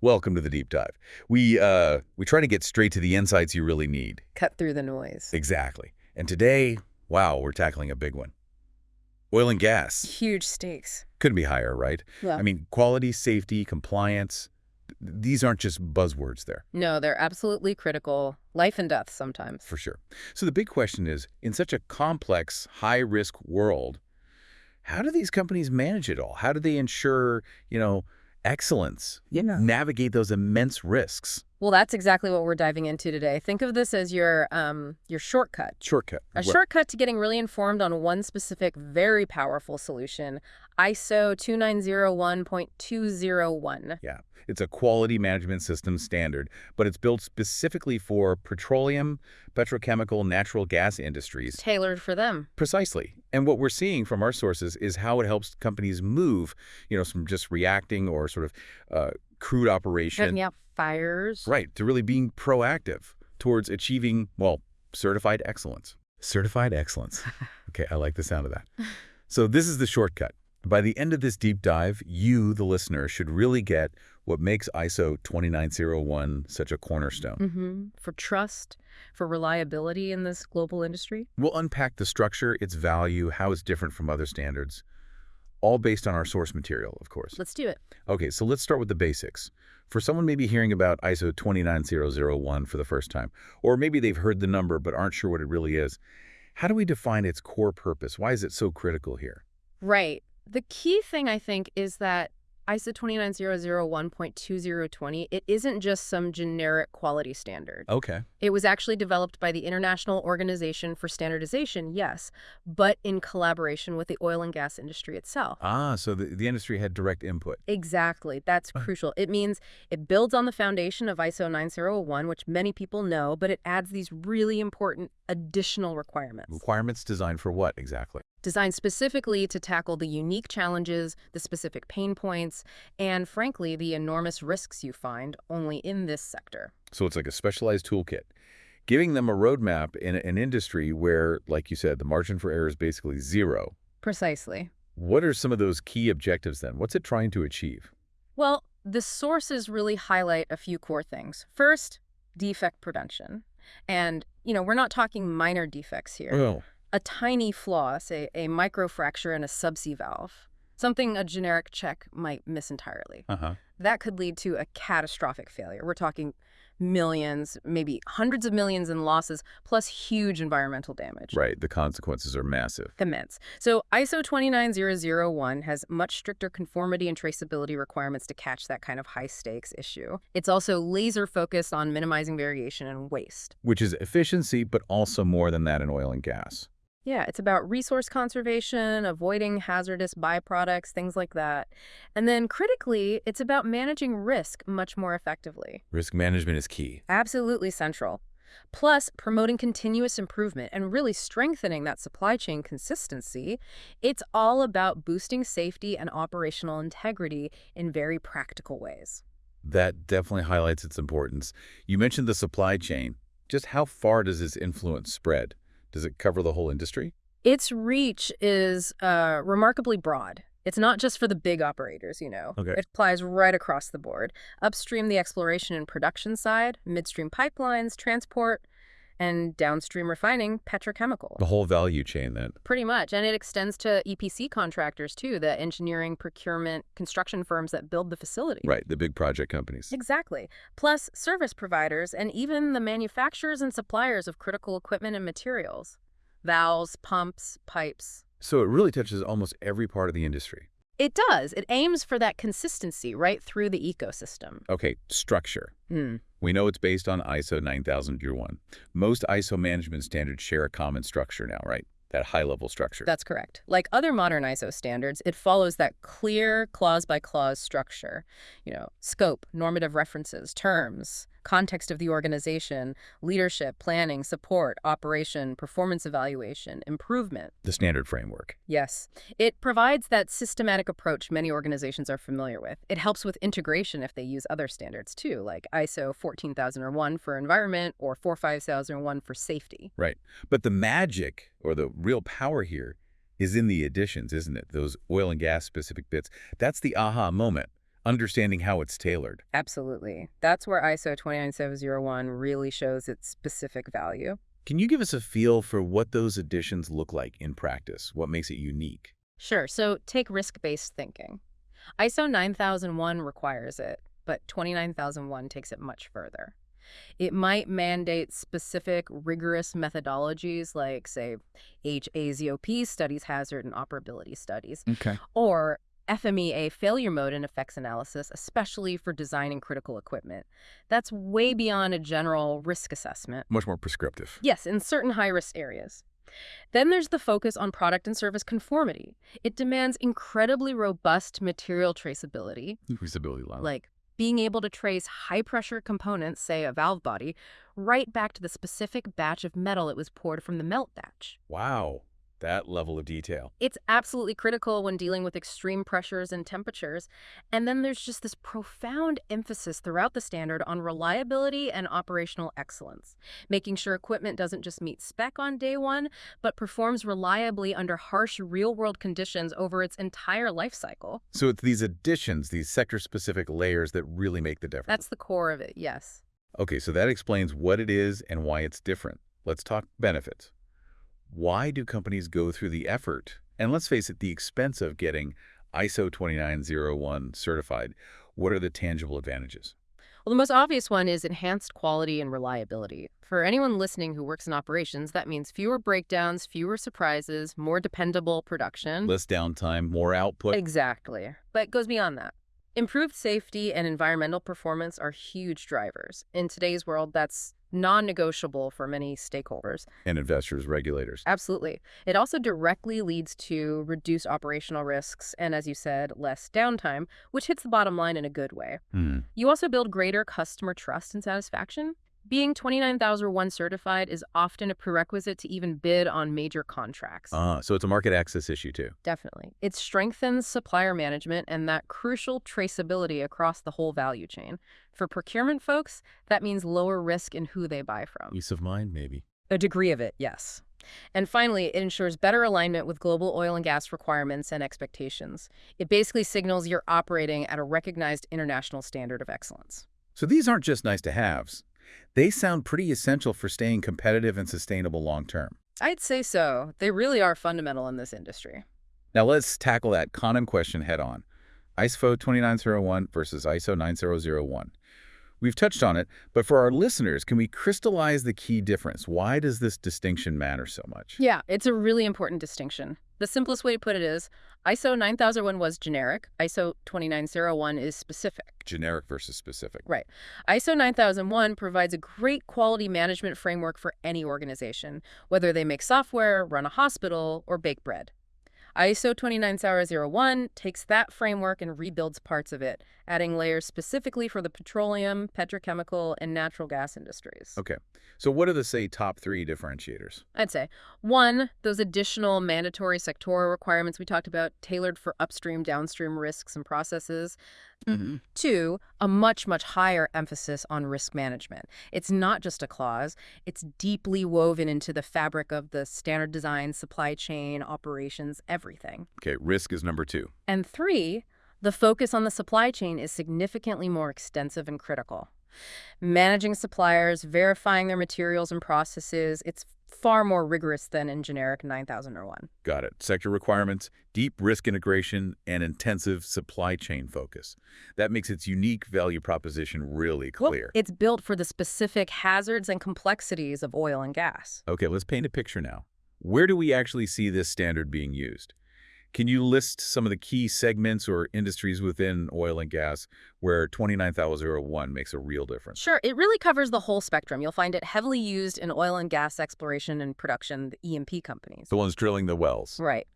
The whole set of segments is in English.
Welcome to the deep dive. We try to get straight to the insights you really need. Cut through the noise. Exactly. And today, wow, we're tackling a big one. Oil and gas. Huge stakes. Couldn't be higher, right? Well, I mean, quality, safety, compliance, these aren't just buzzwords there. no, they're absolutely critical. Life and death sometimes. For sure. So the big question is, in such a complex, high-risk world, how do these companies manage it all? How do they ensure, excellence? Yeah. Navigate those immense risks? Well, that's exactly what we're diving into today. Think of this as your shortcut. Shortcut. A shortcut to getting really informed on one specific, very powerful solution, ISO 2901.201. Yeah, it's a quality management system standard, but it's built specifically for petroleum, petrochemical, natural gas industries. Tailored for them. Precisely. And what we're seeing from our sources is how it helps companies move, from just reacting or sort of crude operation. Putting out fires. Right, to really being proactive towards achieving, certified excellence. Certified excellence. Okay, I like the sound of that. So this is the shortcut. By the end of this deep dive, you, the listener, should really get what makes ISO 2901 such a cornerstone. For trust, for reliability in this global industry. We'll unpack the structure, its value, how it's different from other standards, all based on our source material, of course. Let's do it. Okay, so let's start with the basics. For someone maybe hearing about ISO 29001 for the first time, or maybe they've heard the number but aren't sure what it really is, how do we define its core purpose? Why is it so critical here? Right. The key thing, I think, is that ISO 29001.2020, it isn't just some generic quality standard. Okay. It was actually developed by the International Organization for Standardization, yes, but in collaboration with the oil and gas industry itself. Ah, so the industry had direct input. Exactly. That's crucial. It means it builds on the foundation of ISO 9001, which many people know, but it adds these really important additional requirements. Requirements designed for what exactly? Designed specifically to tackle the unique challenges, the specific pain points, and frankly, the enormous risks you find only in this sector. So it's like a specialized toolkit, giving them a roadmap in an industry where, like you said, the margin for error is basically zero. Precisely. What are some of those key objectives then? What's it trying to achieve? Well, the sources really highlight a few core things. First, defect prevention. And, we're not talking minor defects here. Oh. A tiny flaw, say a microfracture in a subsea valve, something a generic check might miss entirely. That could lead to a catastrophic failure. We're talking millions, maybe hundreds of millions in losses, plus huge environmental damage. Right, the consequences are massive. Immense. So ISO 29001 has much stricter conformity and traceability requirements to catch that kind of high-stakes issue. It's also laser-focused on minimizing variation and waste. Which is efficiency, but also more than that in oil and gas. Yeah, it's about resource conservation, avoiding hazardous byproducts, things like that. And then critically, it's about managing risk much more effectively. Risk management is key. Absolutely central. Plus, promoting continuous improvement and really strengthening that supply chain consistency. It's all about boosting safety and operational integrity in very practical ways. That definitely highlights its importance. You mentioned the supply chain. Just how far does this influence spread? Does it cover the whole industry? Its reach is remarkably broad. It's not just for the big operators, Okay. It applies right across the board. Upstream, the exploration and production side, midstream pipelines, transport, and downstream refining, petrochemical. The whole value chain then. Pretty much. And it extends to EPC contractors, too, the engineering, procurement, construction firms that build the facility. Right, the big project companies. Exactly. Plus service providers and even the manufacturers and suppliers of critical equipment and materials. Valves, pumps, pipes. So it really touches almost every part of the industry. It does. It aims for that consistency right through the ecosystem. Okay, structure. We know it's based on ISO 9001. Most ISO management standards share a common structure now, right? That high-level structure. That's correct. Like other modern ISO standards, it follows that clear clause-by-clause structure. Scope, normative references, terms, context of the organization, leadership, planning, support, operation, performance evaluation, improvement. The standard framework. Yes. It provides that systematic approach many organizations are familiar with. It helps with integration if they use other standards, too, like ISO 14001 for environment or 45001 for safety. Right. But the magic, or the real power here, is in the additions, isn't it? Those oil and gas specific bits. That's the aha moment. understanding how it's tailored. Absolutely. That's where ISO 29701 really shows its specific value. Can you give us a feel for what those additions look like in practice? What makes it unique? Sure. So take risk-based thinking. ISO 9001 requires it, but 29001 takes it much further. It might mandate specific rigorous methodologies like, say, HAZOP, studies hazard and operability studies, Okay. or FMEA, failure mode and effects analysis, especially for designing critical equipment. That's way beyond a general risk assessment. Much more prescriptive. Yes, in certain high-risk areas. Then there's the focus on product and service conformity. It demands incredibly robust material traceability, Traceability line. like being able to trace high-pressure components, say a valve body, right back to the specific batch of metal it was poured from the melt batch. Wow, that level of detail. It's absolutely critical when dealing with extreme pressures and temperatures. And then there's just this profound emphasis throughout the standard on reliability and operational excellence, making sure equipment doesn't just meet spec on day one, but performs reliably under harsh real-world conditions over its entire life cycle. So it's these additions, these sector-specific layers that really make the difference. That's the core of it, yes. Okay, so that explains what it is and why it's different. Let's talk benefits. Why do companies go through the effort, and let's face it, the expense of getting ISO 29001 certified? What are the tangible advantages? Well, the most obvious one is enhanced quality and reliability. For anyone listening who works in operations, that means fewer breakdowns, fewer surprises, more dependable production. Less downtime, more output? Exactly. But it goes beyond that. Improved safety and environmental performance are huge drivers. In today's world, that's non-negotiable for many stakeholders. And investors, regulators. Absolutely. It also directly leads to reduced operational risks and, as you said, less downtime, which hits the bottom line in a good way. You also build greater customer trust and satisfaction. Being 29001 certified is often a prerequisite to even bid on major contracts. So it's a market access issue too. Definitely. It strengthens supplier management and that crucial traceability across the whole value chain. For procurement folks, that means lower risk in who they buy from. Peace of mind, maybe. A degree of it, yes. And finally, it ensures better alignment with global oil and gas requirements and expectations. It basically signals you're operating at a recognized international standard of excellence. So these aren't just nice-to-haves. They sound pretty essential for staying competitive and sustainable long-term. I'd say so. They really are fundamental in this industry. Now let's tackle that common question head-on. ISO 29001 versus ISO 9001. We've touched on it, but for our listeners, can we crystallize the key difference? Why does this distinction matter so much? Yeah, it's a really important distinction. The simplest way to put it is ISO 9001 was generic. ISO 29001 is specific. Generic versus specific. Right. ISO 9001 provides a great quality management framework for any organization, whether they make software, run a hospital, or bake bread. ISO 29001 takes that framework and rebuilds parts of it, adding layers specifically for the petroleum, petrochemical, and natural gas industries. Okay. So what are the, say, top three differentiators? I'd say, 1, those additional mandatory sectoral requirements we talked about, tailored for upstream, downstream risks and processes. 2, a much, much higher emphasis on risk management. It's not just a clause. It's deeply woven into the fabric of the standard design, supply chain, operations, everything. Okay, risk is number 2. And 3, the focus on the supply chain is significantly more extensive and critical. Managing suppliers, verifying their materials and processes, it's far more rigorous than in generic 9001. Got it. Sector requirements, deep risk integration, and intensive supply chain focus. That makes its unique value proposition really clear. Well, it's built for the specific hazards and complexities of oil and gas. Okay, let's paint a picture now. Where do we actually see this standard being used? Can you list some of the key segments or industries within oil and gas where 29001 makes a real difference? Sure, it really covers the whole spectrum. You'll find it heavily used in oil and gas exploration and production, the E&P companies. The ones drilling the wells. Right.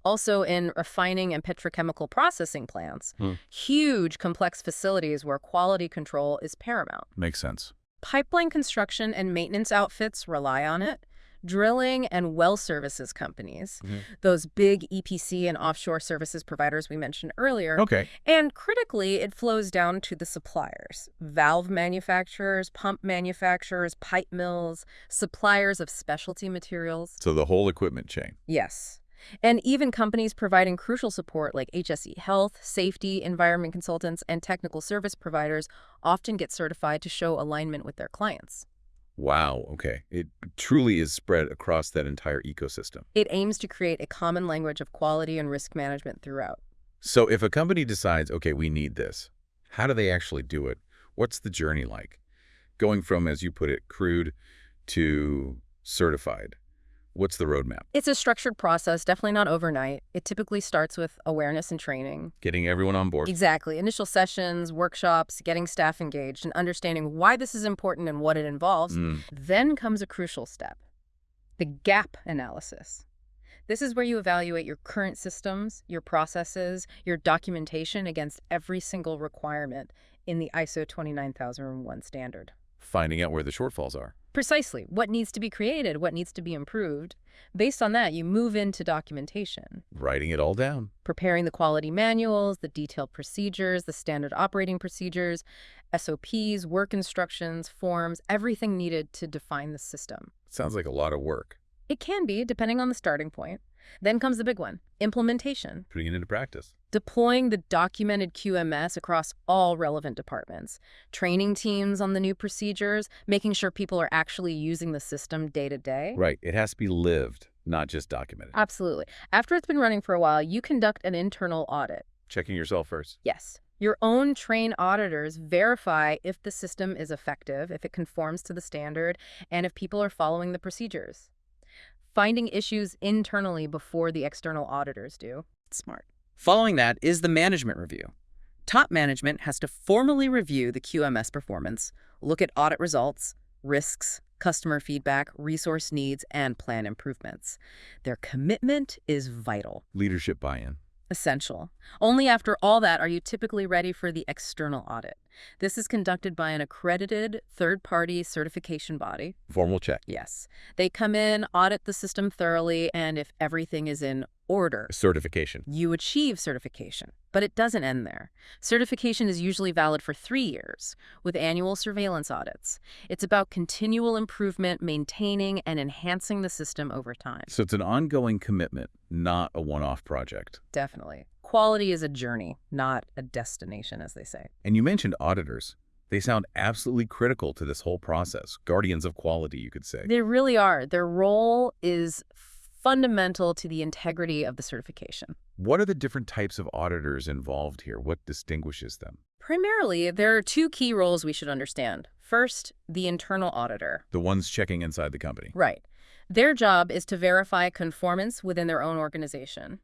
Also in refining and petrochemical processing plants. Huge, complex facilities where quality control is paramount. Makes sense. Pipeline construction and maintenance outfits rely on it. Drilling and well services companies, those big EPC and offshore services providers we mentioned earlier. Okay. And critically, it flows down to the suppliers, valve manufacturers, pump manufacturers, pipe mills, suppliers of specialty materials. So the whole equipment chain. Yes. And even companies providing crucial support like HSE Health, safety, environment consultants, and technical service providers often get certified to show alignment with their clients. Wow, okay. It truly is spread across that entire ecosystem. It aims to create a common language of quality and risk management throughout. So if a company decides, okay, we need this, how do they actually do it? What's the journey like? Going from, as you put it, crude to certified. What's the roadmap? It's a structured process, definitely not overnight. It typically starts with awareness and training. Getting everyone on board. Exactly. Initial sessions, workshops, getting staff engaged, and understanding why this is important and what it involves. Then comes a crucial step, the gap analysis. This is where you evaluate your current systems, your processes, your documentation against every single requirement in the ISO 29001 standard. Finding out where the shortfalls are. Precisely. What needs to be created, what needs to be improved. Based on that, you move into documentation. Writing it all down. Preparing the quality manuals, the detailed procedures, the standard operating procedures, SOPs, work instructions, forms, everything needed to define the system. Sounds like a lot of work. It can be, depending on the starting point. Then comes the big one, implementation. Putting it into practice. Deploying the documented QMS across all relevant departments. Training teams on the new procedures, making sure people are actually using the system day to day. Right. It has to be lived, not just documented. Absolutely. After it's been running for a while, you conduct an internal audit. Checking yourself first. Yes. Your own trained auditors verify if the system is effective, if it conforms to the standard, and if people are following the procedures. Finding issues internally before the external auditors do. Smart. Following that is the management review. Top management has to formally review the QMS performance, look at audit results, risks, customer feedback, resource needs, and plan improvements. Their commitment is vital. Leadership buy-in. Essential. Only after all that are you typically ready for the external audit. This is conducted by an accredited third-party certification body. Formal check. Yes. They come in, audit the system thoroughly, and if everything is in order, Certification. you achieve certification. But it doesn't end there. Certification is usually valid for 3 years, with annual surveillance audits. It's about continual improvement, maintaining and enhancing the system over time. So it's an ongoing commitment, not a one-off project. Definitely. Quality is a journey, not a destination, as they say. And you mentioned auditors. They sound absolutely critical to this whole process. Guardians of quality, you could say. They really are. Their role is fundamental to the integrity of the certification. What are the different types of auditors involved here? What distinguishes them? Primarily, there are 2 key roles we should understand. First, the internal auditor. The ones checking inside the company. Right. Their job is to verify conformance within their own organization.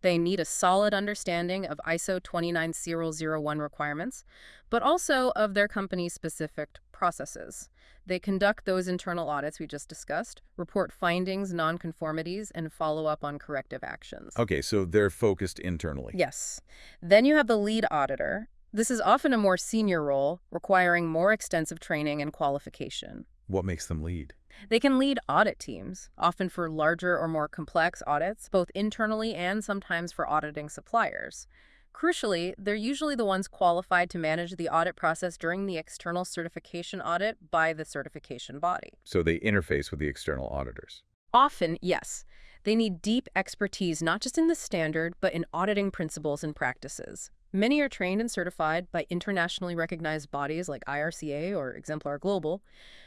They need a solid understanding of ISO 29001 requirements, but also of their company's specific processes. They conduct those internal audits we just discussed, report findings, nonconformities, and follow up on corrective actions. Okay, so they're focused internally. Yes. Then you have the lead auditor. This is often a more senior role, requiring more extensive training and qualification. What makes them lead? They can lead audit teams, often for larger or more complex audits, both internally and sometimes for auditing suppliers. Crucially, they're usually the ones qualified to manage the audit process during the external certification audit by the certification body. So they interface with the external auditors. Often, yes. They need deep expertise not just in the standard, but in auditing principles and practices. Many are trained and certified by internationally recognized bodies like IRCA or Exemplar Global.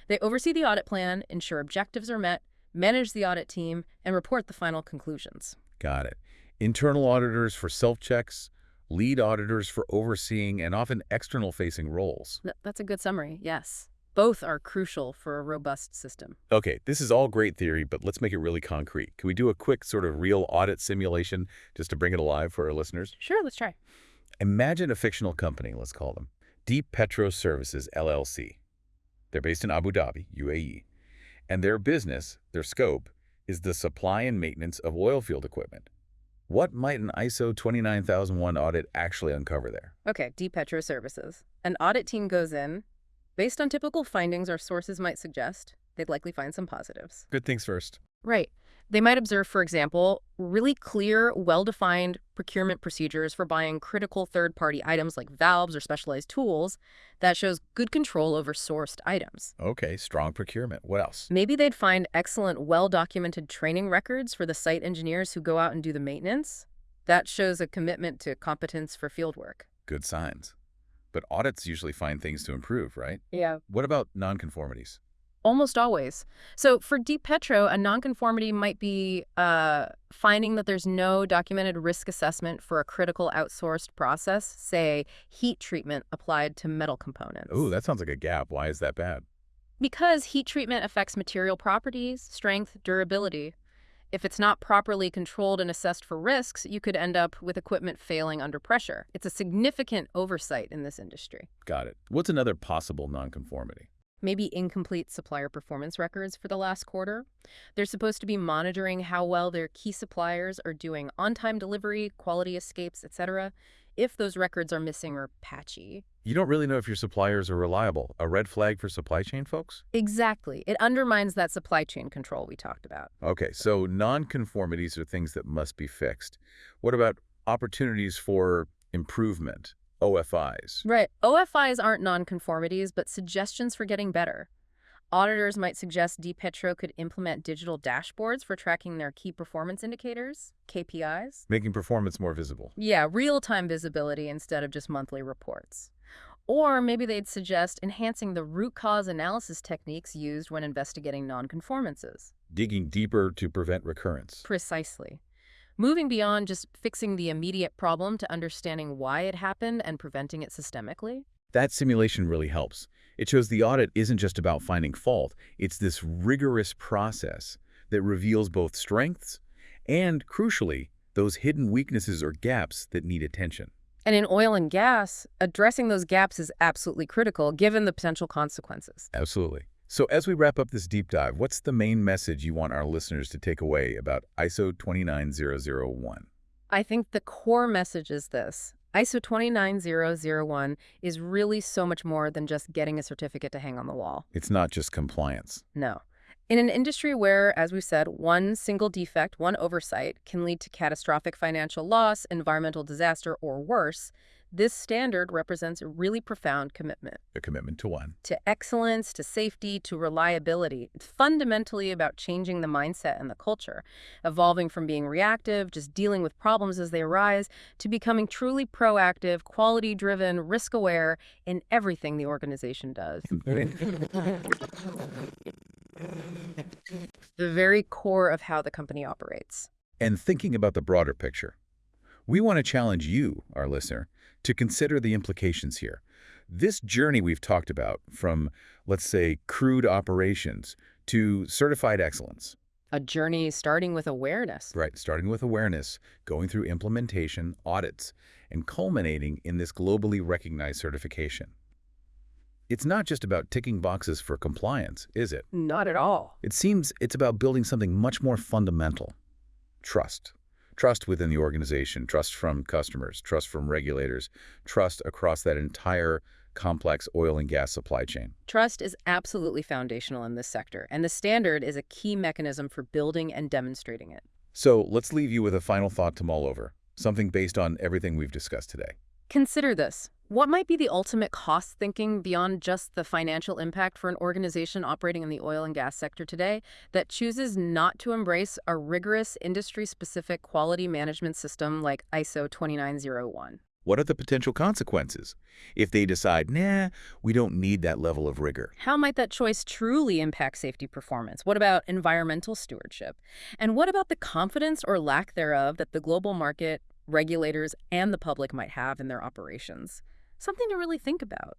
They oversee the audit plan, ensure objectives are met, manage the audit team, and report the final conclusions. Got it. Internal auditors for self-checks, lead auditors for overseeing, and often external-facing roles. That's a good summary, yes. Both are crucial for a robust system. Okay, this is all great theory, but let's make it really concrete. Can we do a quick sort of real audit simulation just to bring it alive for our listeners? Sure, let's try. Imagine a fictional company, let's call them, Deep Petro Services, LLC. They're based in Abu Dhabi, UAE. And their business, their scope, is the supply and maintenance of oil field equipment. What might an ISO 29001 audit actually uncover there? Okay, Deep Petro Services. An audit team goes in. Based on typical findings our sources might suggest, they'd likely find some positives. Good things first. Right. They might observe, for example, really clear, well-defined procurement procedures for buying critical third-party items like valves or specialized tools that shows good control over sourced items. Okay, strong procurement. What else? Maybe they'd find excellent, well-documented training records for the site engineers who go out and do the maintenance. That shows a commitment to competence for fieldwork. Good signs. But audits usually find things to improve, right? Yeah. What about nonconformities? Almost always. So for deep petro, a nonconformity might be finding that there's no documented risk assessment for a critical outsourced process, say heat treatment applied to metal components. Ooh, that sounds like a gap. Why is that bad? Because heat treatment affects material properties, strength, durability. If it's not properly controlled and assessed for risks, you could end up with equipment failing under pressure. It's a significant oversight in this industry. Got it. What's another possible nonconformity? Maybe incomplete supplier performance records for the last quarter. They're supposed to be monitoring how well their key suppliers are doing on-time delivery, quality escapes, etc. If those records are missing or patchy. You don't really know if your suppliers are reliable. A red flag for supply chain folks? Exactly. It undermines that supply chain control we talked about. Okay, so nonconformities are things that must be fixed. What about opportunities for improvement? OFIs. Right. OFIs aren't nonconformities, but suggestions for getting better. Auditors might suggest DPetro could implement digital dashboards for tracking their key performance indicators, KPIs. Making performance more visible. Yeah, real-time visibility instead of just monthly reports. Or maybe they'd suggest enhancing the root cause analysis techniques used when investigating nonconformances. Digging deeper to prevent recurrence. Precisely. Moving beyond just fixing the immediate problem to understanding why it happened and preventing it systemically. That simulation really helps. It shows the audit isn't just about finding fault. It's this rigorous process that reveals both strengths and, crucially, those hidden weaknesses or gaps that need attention. And in oil and gas, addressing those gaps is absolutely critical given the potential consequences. Absolutely. So as we wrap up this deep dive, what's the main message you want our listeners to take away about ISO 29001? I think the core message is this. ISO 29001 is really so much more than just getting a certificate to hang on the wall. It's not just compliance. No. In an industry where, as we said, one single defect, one oversight, can lead to catastrophic financial loss, environmental disaster, or worse, this standard represents a really profound commitment. A commitment to one. To excellence, to safety, to reliability. It's fundamentally about changing the mindset and the culture, evolving from being reactive, just dealing with problems as they arise, to becoming truly proactive, quality-driven, risk-aware in everything the organization does. The very core of how the company operates. And thinking about the broader picture, we want to challenge you, our listener, to consider the implications here. This journey we've talked about, from, let's say, crude operations to certified excellence. A journey starting with awareness. Right, starting with awareness, going through implementation, audits, and culminating in this globally recognized certification. It's not just about ticking boxes for compliance, is it? Not at all. It seems it's about building something much more fundamental. Trust. Trust within the organization, trust from customers, trust from regulators, trust across that entire complex oil and gas supply chain. Trust is absolutely foundational in this sector, and the standard is a key mechanism for building and demonstrating it. So let's leave you with a final thought to mull over, something based on everything we've discussed today. Consider this. What might be the ultimate cost thinking beyond just the financial impact for an organization operating in the oil and gas sector today that chooses not to embrace a rigorous industry-specific quality management system like ISO 29001? What are the potential consequences if they decide, nah, we don't need that level of rigor? How might that choice truly impact safety performance? What about environmental stewardship? And what about the confidence or lack thereof that the global market, regulators, and the public might have in their operations? Something to really think about.